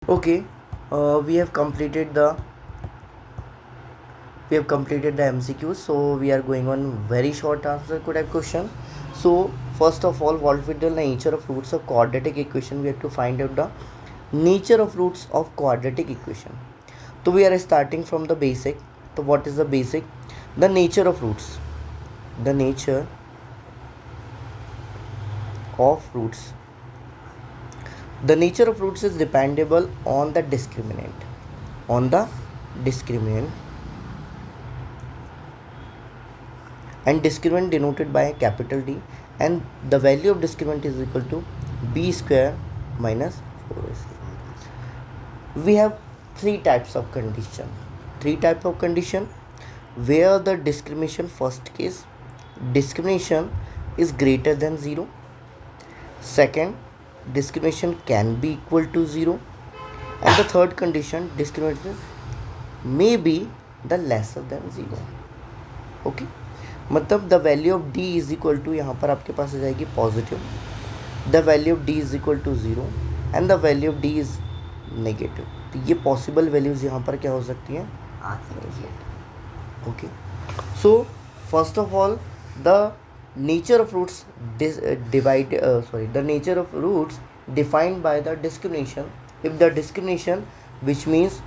Okay, we have completed the MCQ. So we are going on very short answer type question. So first of all, what will the nature of roots of quadratic equation? We have to find out the nature of roots of quadratic equation. So we are starting from the basic. So what is the basic? The nature of roots. The nature of roots. The nature of roots is dependable on the discriminant. On the discriminant. And discriminant denoted by a capital D, and the value of discriminant is equal to b square minus 4ac. We have three types of condition. Where the discrimination, first case, discrimination is greater than 0. Second, discrimination can be equal to 0. And the third condition, discrimination may be the lesser than 0. Okay, मतलब the value of d is equal to, यहाँ पर आपके पास आ जाएगी positive, the value of d is equal to 0 and the value of d is negative. तो ये possible values यहाँ पर क्या हो सकती हैं? Okay, so first of all the nature of roots the nature of roots defined by the discrimination. If the discrimination which means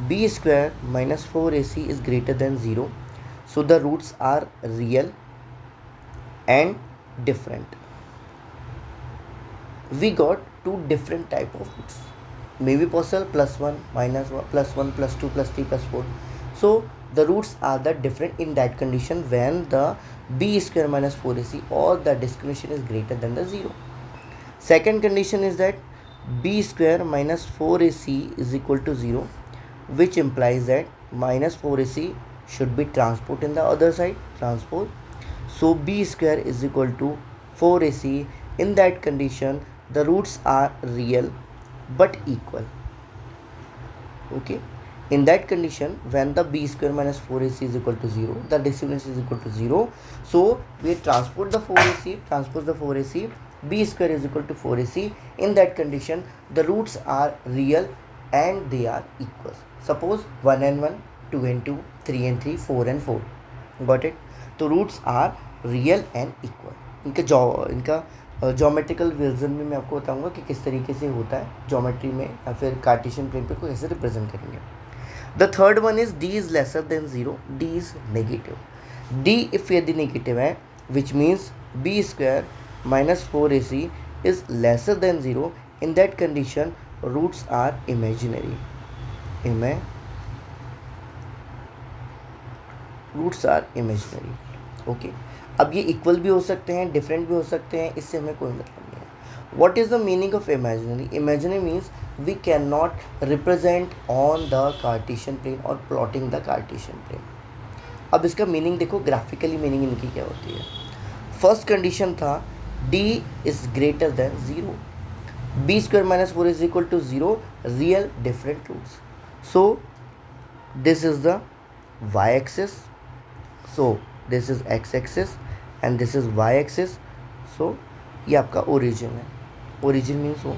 b square minus 4ac is greater than 0, so the roots are real and different. We got two different type of roots, maybe possible +1, -1, +1, +2, +3, +4. So the roots are the different in that condition when the b square minus 4ac or the discrimination is greater than the 0. Second condition is that b square minus 4ac is equal to 0, which implies that minus 4ac should be transpose in the other side, transpose. So b square is equal to 4ac. In that condition, the roots are real but equal. Okay. In that condition, when the b square minus 4ac is equal to 0, the discriminant is equal to 0. So we transpose the 4ac, b square is equal to 4ac. In that condition, the roots are real and they are equal. Suppose 1 and 1, 2 and 2, 3 and 3, 4 and 4. Got it? तो roots are real and equal. इनका geometrical version में मैं आपको बताऊंगा कि किस तरीके से होता है ज्योमेट्री में या फिर कार्टेशियन प्लेन पे को कैसे रिप्रेजेंट करेंगे. The third one is d is lesser than 0, d is negative. D if यदि नेगेटिव है which means b square minus 4ac is lesser than 0. In that condition roots are imaginary. Roots are imaginary. Okay, अब ये equal भी हो सकते हैं, different भी हो सकते हैं, इससे हमें कोई मतलब नहीं है. What is the meaning of imaginary? Imaginary means we can not represent on the Cartesian plane और प्लॉटिंग द कार्टेशियन प्लेन. अब इसका मीनिंग देखो, ग्राफिकली मीनिंग इनकी क्या होती है. फर्स्ट कंडीशन था d is greater than 0, b square minus 4 is equal to 0, real different roots. So this is the y-axis, so this is x-axis and this is y-axis. So ये आपका origin है. Origin means वो.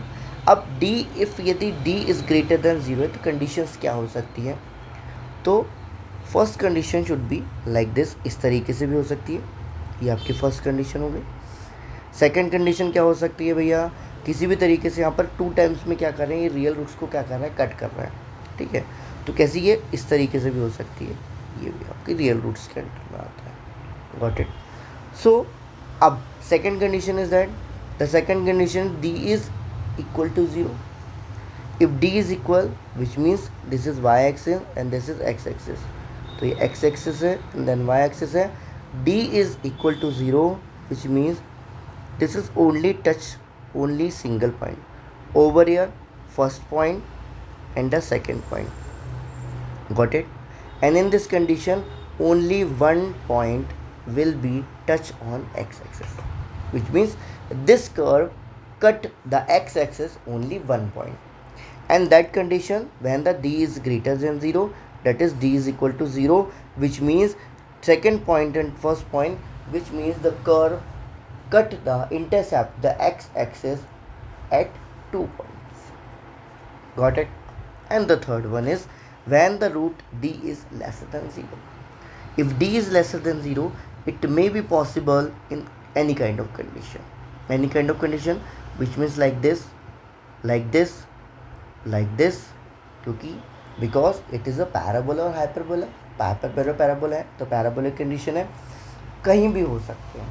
अब d if यदि d is greater than 0 है तो conditions क्या हो सकती है? तो first condition should be like this, इस तरीके से भी हो सकती है. ये आपकी फर्स्ट कंडीशन हो गई. सेकेंड कंडीशन क्या हो सकती है भैया? किसी भी तरीके से यहाँ पर 2 टाइम्स में क्या कर रहे हैं, ये रियल रूट्स को क्या कर रहा है, कट कर रहा है. ठीक है, तो कैसी ये इस तरीके से भी हो सकती है. ये भी आपकी रियल रूट्स के अंडर में आता है. Got it? सो अब second condition is that the second condition d is equal to 0. If d is equal which means this is y axis and this is x axis. तो ये x axis है and then y axis है. d is equal to 0 which means this is only single point over here, first point and the second point. Got it? And in this condition only one point will be touched on x-axis, which means this curve cut the x-axis only one point. And that condition when the d is greater than 0, that is d is equal to 0, which means second point and first point, which means the curve cut the intercept the x-axis at 2 points. Got it? and the third one is when the root d is lesser than 0. If d is lesser than 0, it may be possible in any kind of condition, which means like this, क्योंकि because it is a parabola और hyperbola, parabola है तो parabolic condition है, कहीं भी हो सकते हैं,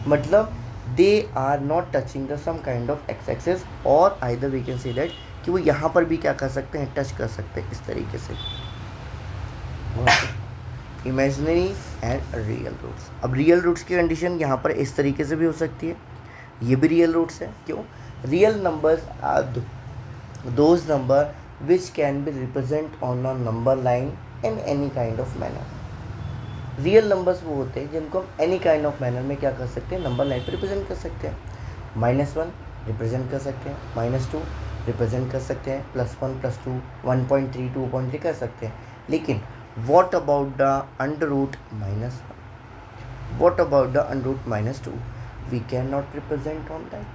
मतलब they are not touching the some kind of X axis, और either we can say that कि वो यहाँ पर भी क्या कर सकते हैं, टच कर सकते हैं इस तरीके से. Imaginary and real roots. अब रियल रूट्स की कंडीशन यहाँ पर इस तरीके से भी हो सकती है, ये भी रियल रूट्स है. क्यों? Real numbers are those number which can be represent on a number line in any kind of manner. Real numbers वो होते हैं जिनको हम एनी काइंड ऑफ मैनर में क्या कर सकते हैं, नंबर लाइन पर रिप्रेजेंट कर सकते हैं. -1 रिप्रेजेंट कर सकते हैं, -2 रिप्रेजेंट कर सकते हैं, +1 +2 1.3 2.3 कर सकते हैं. लेकिन what about the under root -1? What about the under root -2? We cannot represent on that.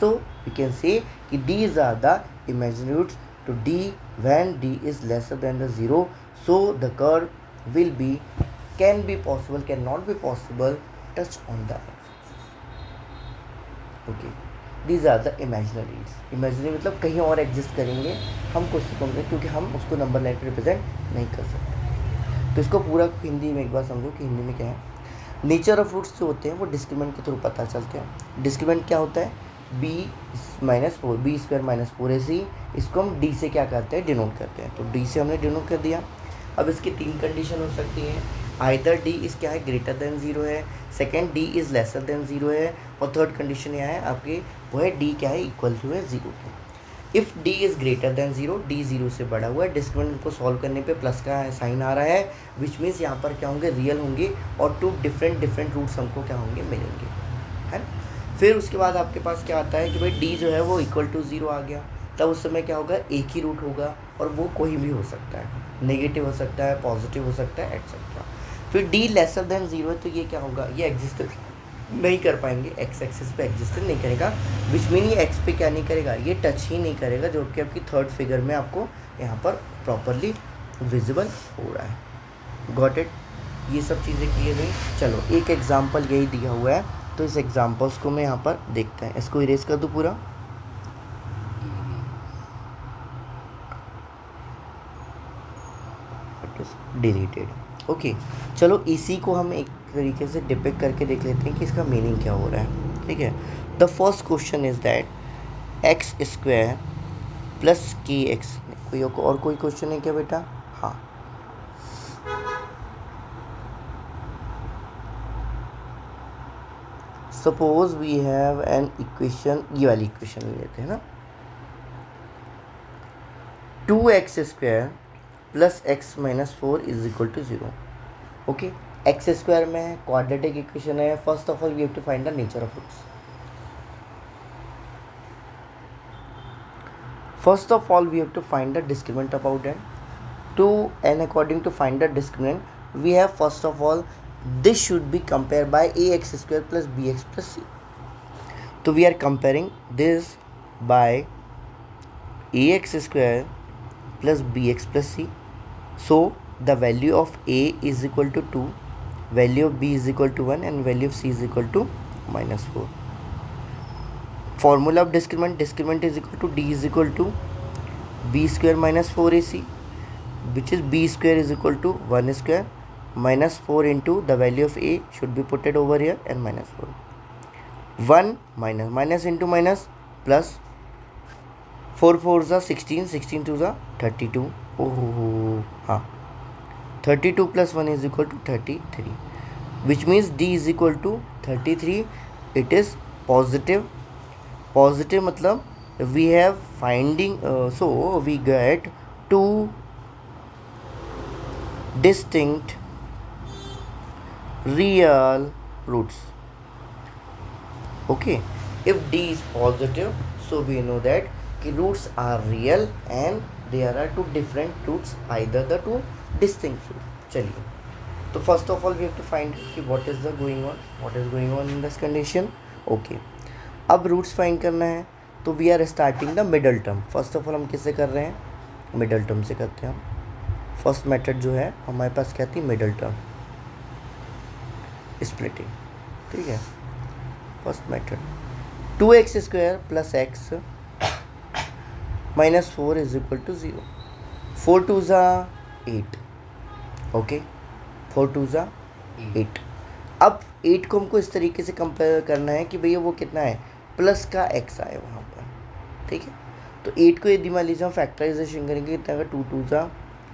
So we can say कि these are the imaginary roots to d when d is lesser than the 0. So the curve will be, can be possible, cannot be possible, touch on the axis. Okay, these are the imaginary roots. Imaginary मतलब कहीं और exist करेंगे, हम कुछ करेंगे क्योंकि हम उसको नंबर लाइन पर रिप्रेजेंट नहीं कर सकते. तो इसको पूरा हिंदी में एक बार समझो कि हिंदी में क्या है. नेचर ऑफ रूट्स जो होते हैं वो डिस्क्रिमिनेंट के थ्रू पता चलते हैं. डिस्क्रिमिनेंट क्या होता है, b-4 b² - 4ac, इसको हम d से क्या करते हैं, डिनोट करते हैं. तो d से हमने डिनोट कर दिया. अब इसकी 3 कंडीशन हो सकती हैं, आइदर d इस क्या है, ग्रेटर देन 0 है, second d is laser than 0 है, और थर्ड कंडीशन यहाँ है आपकी, वो है d क्या है, इक्वल टू है 0 के. If d is greater than 0, d 0 से बड़ा हुआ है, डिस्क्रिमिनेंट को सॉल्व करने पे प्लस का साइन आ रहा है, विच मीन्स यहाँ पर क्या होंगे, रियल होंगे, और 2 डिफरेंट रूट्स हमको क्या होंगे, मिलेंगे, है. फिर उसके बाद आपके पास क्या आता है कि भाई d जो है वो इक्वल टू 0 आ गया, तब उस समय क्या होगा, एक ही रूट होगा, और वो कोई भी हो सकता है, नेगेटिव हो सकता है, पॉजिटिव हो सकता है, एटसेट्रा. फिर d लेसर देन 0 है, तो ये क्या होगा, ये एग्जिस्ट नहीं कर पाएंगे, एक्स एक्सिस पे एग्जिस्ट नहीं करेगा, विच मीन ये एक्स पे क्या नहीं करेगा, ये टच ही नहीं करेगा, जो कि आपकी थर्ड फिगर में आपको यहाँ पर प्रॉपरली विजिबल हो रहा है. Got it? ये सब चीज़ें क्लियर हुई. चलो एक एग्जांपल यही दिया हुआ है, तो इस एग्जांपल्स को मैं यहाँ पर देखते हैं. इसको इरेज कर दूँ पूरा. डिलीटेड. ओके, चलो इसी को हम एक तरीके से डिपिक्ट करके देख लेते हैं कि इसका मीनिंग क्या हो रहा है. ठीक है. The first question is that x² + kx. कोई क्वेश्चन है क्या बेटा? हाँ. Suppose we have an equation, ये वाली इक्वेशन ले लेते हैं ना, 2x² + x - 4 = 0. ओके, x² में है, क्वाड्रेटिक इक्वेशन है. First of all we have to find the nature of roots. First of all, we have to find the discriminant about that. And according to find the discriminant, we have first of all, this should be compared by ax² + bx + c. So we are comparing this by ax² + bx + c. So the value of a is equal to 2, value of b is equal to 1, and value of c is equal to -4. Formula of discriminant is equal to d is equal to b² - 4ac, which is b² is equal to 1² - 4 into the value of a should be put it over here, and -4. 1 minus into minus plus 4 4s are 16, 16 2s are 32. Oh, हाँ, 32 plus 1 is equal to 33, which means d is equal to 33. It is positive मतलब we have finding, so we get 2 distinct real roots. Okay, if d is positive, so we know that the roots are real and there are 2 different roots, either the 2 distinct roots. चलिए, तो first of all we have to find what is going on in this condition. Okay, अब roots find करना है, तो we are starting the middle term. First of all हम किससे कर रहे हैं, मिडल टर्म से करते हैं हम। फर्स्ट मेथड जो है हमारे पास क्या थी, मिडल टर्म स्प्लिटिंग, ठीक है। First method 2x² plus x minus 4 is equal to 0। 4 2 ज़ा 8, ओके, 4 2 ज़ा 8। अब 8 को हमको इस तरीके से कंपेयर करना है कि भैया वो कितना है, प्लस का x आए वहाँ पर, ठीक है। तो 8 को यदि मान लीजिए हम फैक्टराइजेशन करेंगे कितना होगा, 2 2 ज़ा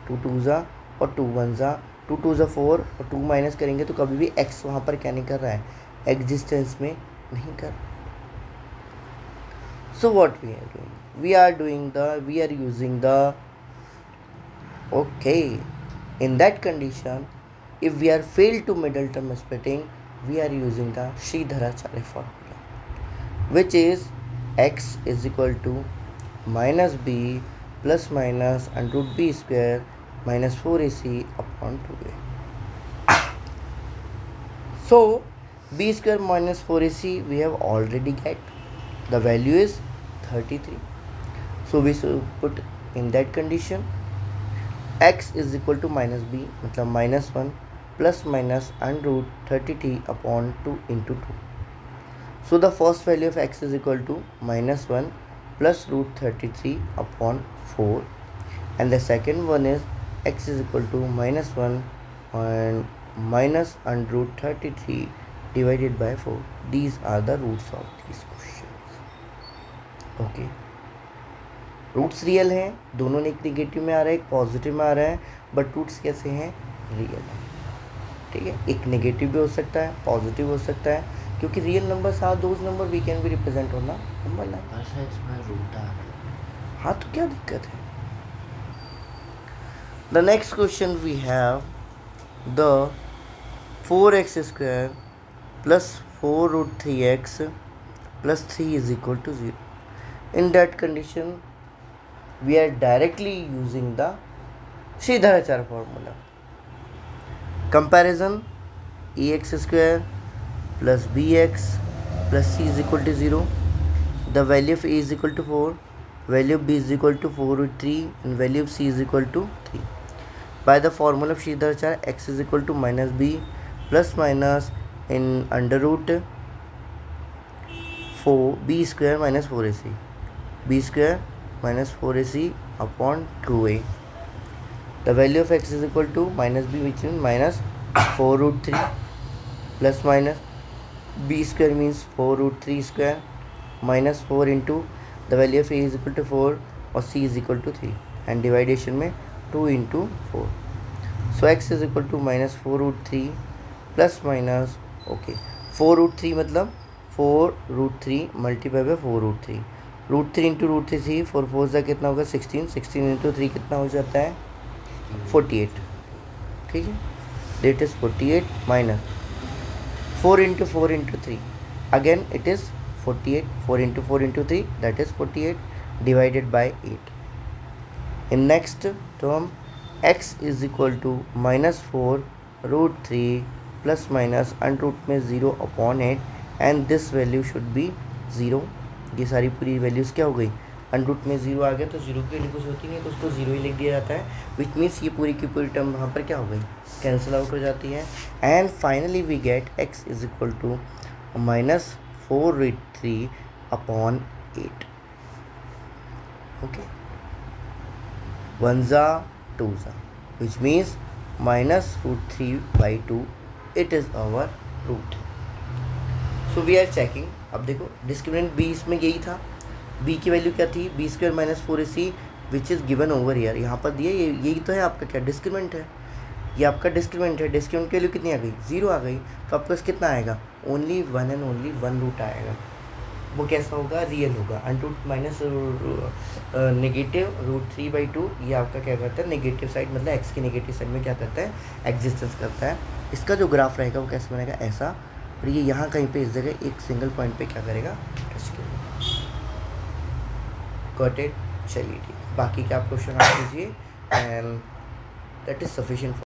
2 2 ज़ा और 2 1 ज़ा 2 2 ज़ा 4 और 2 माइनस करेंगे तो कभी भी x वहाँ पर क्या नहीं कर रहा है, एग्जिस्टेंस में नहीं कर। So what we are doing, we are using the, okay, in that condition if we are failed to middle term splitting, we are using the Sridharacharya formula, which is x is equal to minus b plus minus under root b square minus 4ac upon 2a. So b square minus 4ac we have already get, the value is 33. So we should put in that condition x is equal to minus b मतलब minus 1 plus minus under root 30t upon 2 into 2. So the first value of x is equal to minus 1 plus root 33 upon 4, and the second one is x is equal to minus 1 and minus under root 33 divided by 4. These are the roots of these questions, okay. Roots real हैं, दोनों ने एक negative में आ रहा है, एक positive में आ रहा है, बट रूट्स कैसे हैं, रियल है, ठीक है। एक नेगेटिव भी हो सकता है, पॉजिटिव हो सकता है, क्योंकि real numbers are those number we can be represent on the number line. अच्छा, इसमें रूट आ रहा है। हाँ, तो क्या दिक्कत है। The next question we have the 4x² plus 4 root 3x plus 3 is equal to 0। In that condition we are directly using the Sridharacharya formula. Comparison ax² plus bx plus c is equal to 0. The value of a is equal to 4, value of b is equal to 4 root 3 and value of c is equal to 3. By the formula of Sridharacharya, x is equal to minus b plus minus in under root 4 b square minus 4ac, b square minus 4ac upon 2a. The value of x is equal to minus b, which means minus 4 root 3 plus minus b square means 4 root 3 square minus 4 into the value of a is equal to 4 और c is equal to 3 and dividation में 2 into 4. So x is equal to minus 4 root 3 plus minus, okay, 4 root 3 मतलब 4 root 3 multiply by 4 root 3, root 3 into root 3 4 4 सा कितना होगा 16, 16 into 3 कितना हो जाता है 48, ठीक है। That is 48 minus 4 into 4 into 3 again it is 48, 4 into 4 into 3 that is 48 divided by 8। In next term x is equal to minus 4 root 3 plus minus under root में 0 upon 8 and this value should be 0। ये सारी पूरी values क्या हो गई, under root में 0 आ गया तो 0 की वैल्यू कुछ होती नहीं, तो उसको 0 ही लिख दिया जाता है, विच मीन्स ये पूरी की पूरी टर्म वहाँ पर क्या हो गई, कैंसिल आउट हो जाती है। And finally we get x is equal to minus 4 root 3 upon 8, okay, 1 ज़ा 2 ज़ा which means minus root 3 by 2 it is our root. So we are checking. अब देखो डिस्क्रिमिनेंट b इसमें यही था, b की वैल्यू क्या थी, b square minus 4ac which is given over year, यहाँ पर दिया ये, यही तो है आपका क्या डिस्क्रिमिनेंट है, ये आपका डिस्क्रिमिनेंट है। डिस्क्रिमिनेंट की वैल्यू कितनी आ गई, 0 आ गई, तो आपके पास कितना आएगा, ओनली 1 एंड ओनली 1 रूट आएगा। वो कैसा होगा, रियल होगा। Under root minus negative root 3/2 ये आपका क्या करता है, नेगेटिव साइड मतलब एक्स की नेगेटिव साइड में क्या करता है, एग्जिस्टेंस करता है। इसका जो ग्राफ रहेगा वो कैसे बनेगा, ऐसा, और ये यहाँ कहीं पे इस जगह एक सिंगल पॉइंट पे क्या करेगा, टच करेगा। गॉट इट, चलिए ठीक, बाकी का आप क्वेश्चन आप कीजिए एंड दैट इज सफिशिएंट।